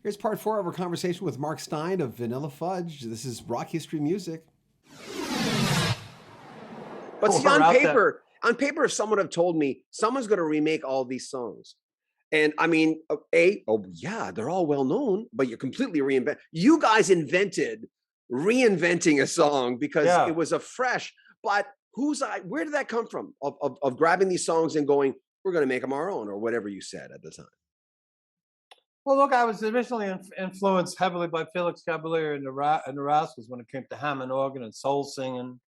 Here's part 4 of our conversation with Mark Stein of Vanilla Fudge. This is Rock History Music. But see, on paper, if someone had told me someone's going to remake all these songs, and I mean, they're all well known, but you're completely reinvent. You guys invented reinventing a song because it was a fresh. But where did that come from? Of grabbing these songs and going, we're going to make them our own, or whatever you said at the time. Well, look, I was originally influenced heavily by Felix Cavalier and the Rascals when it came to Hammond organ and soul singing,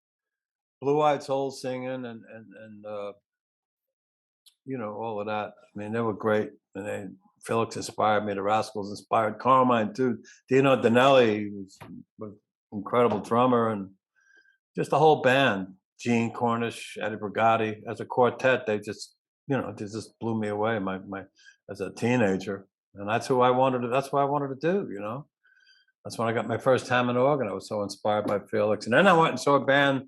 blue-eyed soul singing, and all of that. I mean, they were great, and Felix inspired me. The Rascals inspired Carmine too. Dino Danelli was an incredible drummer, and just the whole band. Gene Cornish, Eddie Brigatti, as a quartet, they just blew me away. My as a teenager. And that's who I wanted to. That's what I wanted to do. That's when I got my first Hammond organ. I was so inspired by Felix. And then I went and saw a band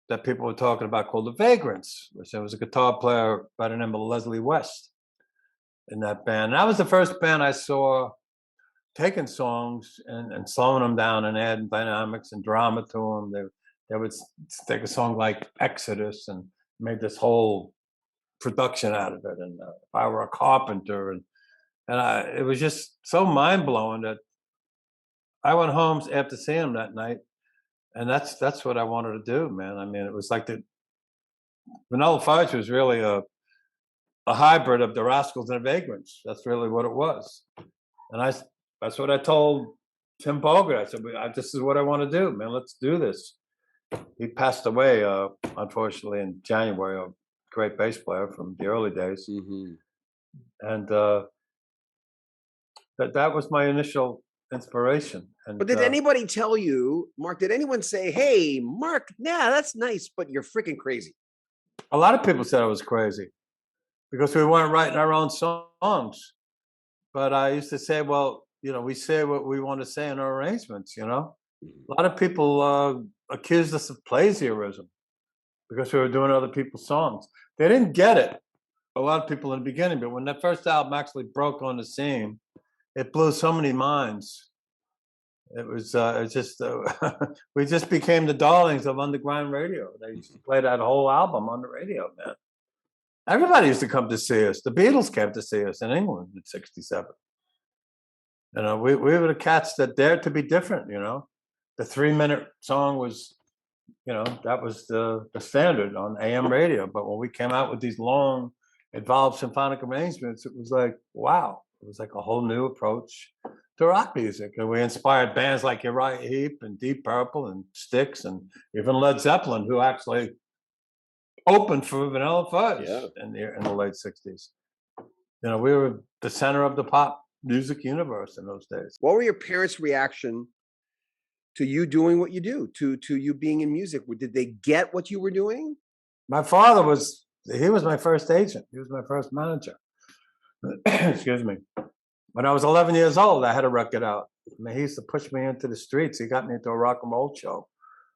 that people were talking about called the Vagrants, which there was a guitar player by the name of Leslie West in that band. And that was the first band I saw taking songs and slowing them down and adding dynamics and drama to them. They would take a song like Exodus and made this whole production out of it. And If I Were a Carpenter and it was just so mind-blowing that I went home after seeing him that night, and that's what I wanted to do, man. I mean, it was like the Vanilla Fudge was really a hybrid of the Rascals and the Vagrants. That's really what it was. And that's what I told Tim Bogert. I said, this is what I want to do, man. Let's do this. He passed away, unfortunately, in January, a great bass player from the early days. Mm-hmm. And that was my initial inspiration. But did anybody tell you, Mark, did anyone say, hey, Mark, that's nice, but you're freaking crazy? A lot of people said I was crazy because we weren't writing our own songs. But I used to say, well, we say what we want to say in our arrangements, A lot of people accused us of plagiarism because we were doing other people's songs. They didn't get it, a lot of people in the beginning, but when that first album actually broke on the scene, it blew so many minds. It was we just became the darlings of underground radio. They used to play that whole album on the radio, man. Everybody used to come to see us. The Beatles came to see us in England in '67. We were the cats that dared to be different. The 3-minute song was, that was the standard on AM radio. But when we came out with these long, involved symphonic arrangements, it was like, wow. It was like a whole new approach to rock music. And we inspired bands like Uriah Heep and Deep Purple and Styx and even Led Zeppelin, who actually opened for Vanilla Fudge in the late 60s. We were the center of the pop music universe in those days. What were your parents' reaction to you doing what you do, to you being in music? Did they get what you were doing? My father was my first agent. He was my first manager. Excuse me. When I was 11 years old, I had a record out. I mean, he used to push me into the streets. He got me into a rock and roll show.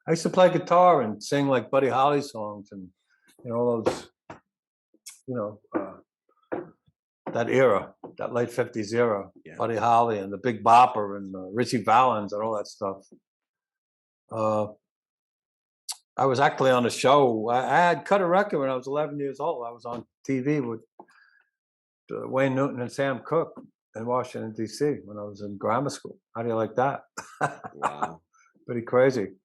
I used to play guitar and sing like Buddy Holly songs and all those, that era, that late 50s era, Buddy Holly and the Big Bopper and Richie Valens and all that stuff. I was actually on a show. I had cut a record when I was 11 years old. I was on TV with Wayne Newton and Sam Cooke in Washington, D.C. when I was in grammar school. How do you like that? Wow. Pretty crazy.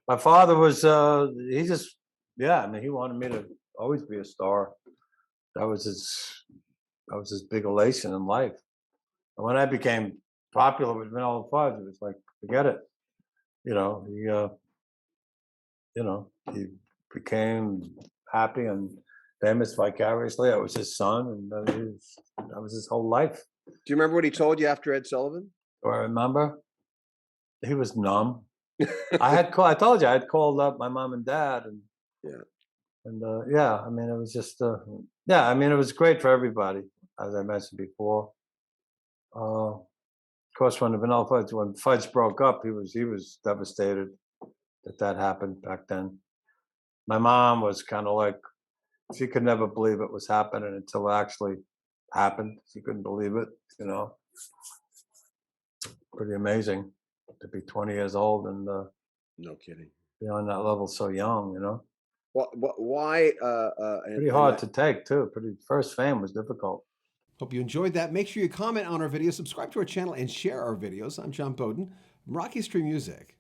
My father was, he wanted me to always be a star. That was his big elation in life. And when I became popular with Vanilla Fudge, it was like, forget it. He became happy and famous vicariously. I was his son, and that was his whole life. Do you remember what he told you after Ed Sullivan? Do I remember? He was numb. I told you I had called up my mom and dad, and I mean, it was just I mean, it was great for everybody, as I mentioned before. Of course, when Fudge broke up, he was devastated that happened back then. My mom was kind of like, she could never believe it was happening until it actually happened. She couldn't believe it, pretty amazing to be 20 years old and No kidding. be on that level so young, you know. Why? Pretty hard to take too. First fame was difficult. Hope you enjoyed that. Make sure you comment on our video, subscribe to our channel, and share our videos. I'm John Beaudin from Rock History Music.